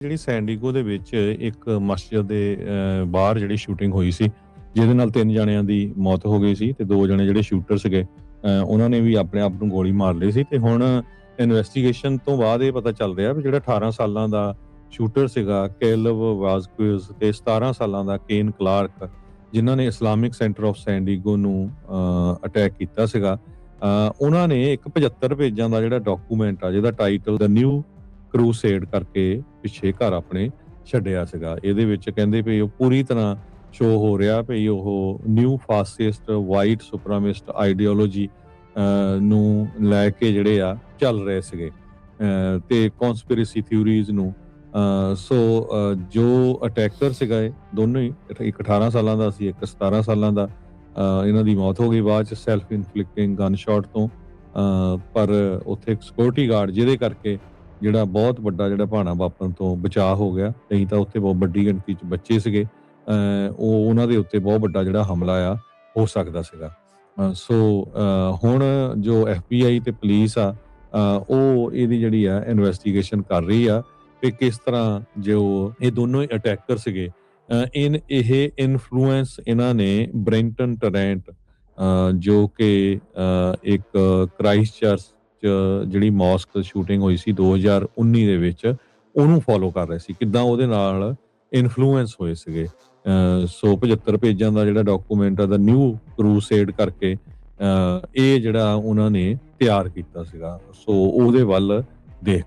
ਜਿਹੜੀ ਸੈਂਡੀਗੋ ਦੇ ਵਿੱਚ ਇੱਕ ਮਸਜਿਦ ਦੇ ਬਾਹਰ ਜਿਹੜੀ ਸ਼ੂਟਿੰਗ ਹੋਈ ਸੀ, ਜਿਹਦੇ ਨਾਲ 3 ਜਣਿਆਂ ਦੀ ਮੌਤ ਹੋ ਗਈ ਸੀ ਤੇ 2 ਜਣੇ ਜਿਹੜੇ ਸ਼ੂਟਰ ਸੀਗੇ ਉਹਨਾਂ ਨੇ ਵੀ ਆਪਣੇ ਆਪ ਨੂੰ ਗੋਲੀ ਮਾਰ ਲਈ ਸੀ। ਤੇ ਹੁਣ ਇਨਵੈਸਟੀਗੇਸ਼ਨ ਤੋਂ ਬਾਅਦ ਇਹ ਪਤਾ ਚੱਲ ਰਿਹਾ ਵੀ ਜਿਹੜਾ 18 ਸਾਲਾਂ ਦਾ ਸ਼ੂਟਰ ਸੀਗਾ ਕੈਲਵ ਵਾਜ਼ਕੁਇਜ਼ ਤੇ 17 ਸਾਲਾਂ ਦਾ ਕੇਨ ਕਲਾਰਕ, ਜਿਨ੍ਹਾਂ ਨੇ ਇਸਲਾਮਿਕ ਸੈਂਟਰ ਆਫ ਸੈਂਡੀਗੋ ਨੂੰ ਅਟੈਕ ਕੀਤਾ ਸੀਗਾ, ਉਹਨਾਂ ਨੇ ਇੱਕ 75 ਪੇਜਾਂ ਦਾ ਜਿਹੜਾ ਡਾਕੂਮੈਂਟ ਆ ਜਿਹਦਾ ਟਾਈਟਲ ਦ ਨਿਊ ਕਰੂਸੇਡ ਕਰਕੇ ਪਿੱਛੇ ਘਰ ਆਪਣੇ ਛੱਡਿਆ ਸੀਗਾ। ਇਹਦੇ ਵਿੱਚ ਕਹਿੰਦੇ ਵੀ ਉਹ ਪੂਰੀ ਤਰ੍ਹਾਂ ਸ਼ੋ ਹੋ ਰਿਹਾ ਵੀ ਉਹ ਨਿਊ ਫਾਸਿਸਟ ਵਾਈਟ ਸੁਪਰਾਮਿਸਟ ਆਈਡੀਓਲੋਜੀ ਨੂੰ ਲੈ ਕੇ ਜਿਹੜੇ ਆ ਚੱਲ ਰਹੇ ਸੀਗੇ ਤੇ ਕਨਸਪੀਰੇਸੀ ਥਿਊਰੀਜ਼ ਨੂੰ। ਜੋ ਅਟੈਕਰ ਸੀਗਾ ਇਹ ਦੋਨੋਂ ਹੀ, ਇੱਕ 18 ਸਾਲਾਂ ਦਾ ਸੀ, ਇੱਕ 17 ਸਾਲਾਂ ਦਾ। ਇਹਨਾਂ ਦੀ ਮੌਤ ਹੋ ਗਈ ਬਾਅਦ ਚ ਸੈਲਫ ਇਨਫਲਿਕਟਿੰਗ ਗਨ ਸ਼ਾਟ ਤੋਂ। ਪਰ ਉੱਥੇ ਇੱਕ ਸਿਕਿਉਰਿਟੀ ਗਾਰਡ ਜਿਹਦੇ ਕਰਕੇ ਜਿਹੜਾ ਬਹੁਤ ਵੱਡਾ ਜਿਹੜਾ ਭਾਣਾ ਵਾਪਰਨ ਤੋਂ ਬਚਾਅ ਹੋ ਗਿਆ, ਨਹੀਂ ਤਾਂ ਉੱਥੇ ਬਹੁਤ ਵੱਡੀ ਗਿਣਤੀ 'ਚ ਬੱਚੇ ਸੀਗੇ, ਉਹਨਾਂ ਦੇ ਉੱਤੇ ਬਹੁਤ ਵੱਡਾ ਜਿਹੜਾ ਹਮਲਾ ਆ ਹੋ ਸਕਦਾ ਸੀਗਾ। ਹੁਣ ਜੋ FBI ਤੇ ਪੁਲਿਸ ਆ ਉਹ ਇਹਦੀ ਜਿਹੜੀ ਆ ਇਨਵੈਸਟੀਗੇਸ਼ਨ ਕਰ ਰਹੀ ਆ ਕਿ ਕਿਸ ਤਰ੍ਹਾਂ ਜੋ ਇਹ ਦੋਨੋਂ ਹੀ ਅਟੈਕਰ ਸੀਗੇ ਇਹ ਇਨਫਲੂਐਂਸ ਇਹਨਾਂ ਨੇ ਬ੍ਰੈਂਟਨ ਟਰੈਂਟ ਜੋ ਕਿ ਇੱਕ ਕ੍ਰਾਈਸਟ ਚਰਚ ਜਿਹੜੀ ਮੌਸਕ ਸ਼ੂਟਿੰਗ ਹੋਈ ਸੀ 2019 ਦੇ ਵਿੱਚ, ਉਹਨੂੰ ਫੋਲੋ ਕਰ ਰਹੇ ਸੀ, ਕਿੱਦਾਂ ਉਹਦੇ ਨਾਲ ਇਨਫਲੂਐਂਸ ਹੋਏ ਸੀਗੇ। 75 ਪੇਜਾਂ ਦਾ ਜਿਹੜਾ ਡਾਕੂਮੈਂਟ ਆ ਦਾ ਨਿਊ ਕਰੂਸੇਡ ਕਰਕੇ ਇਹ ਜਿਹੜਾ ਉਹਨਾਂ ਨੇ ਤਿਆਰ ਕੀਤਾ ਸੀਗਾ। ਉਹਦੇ ਵੱਲ ਦੇਖ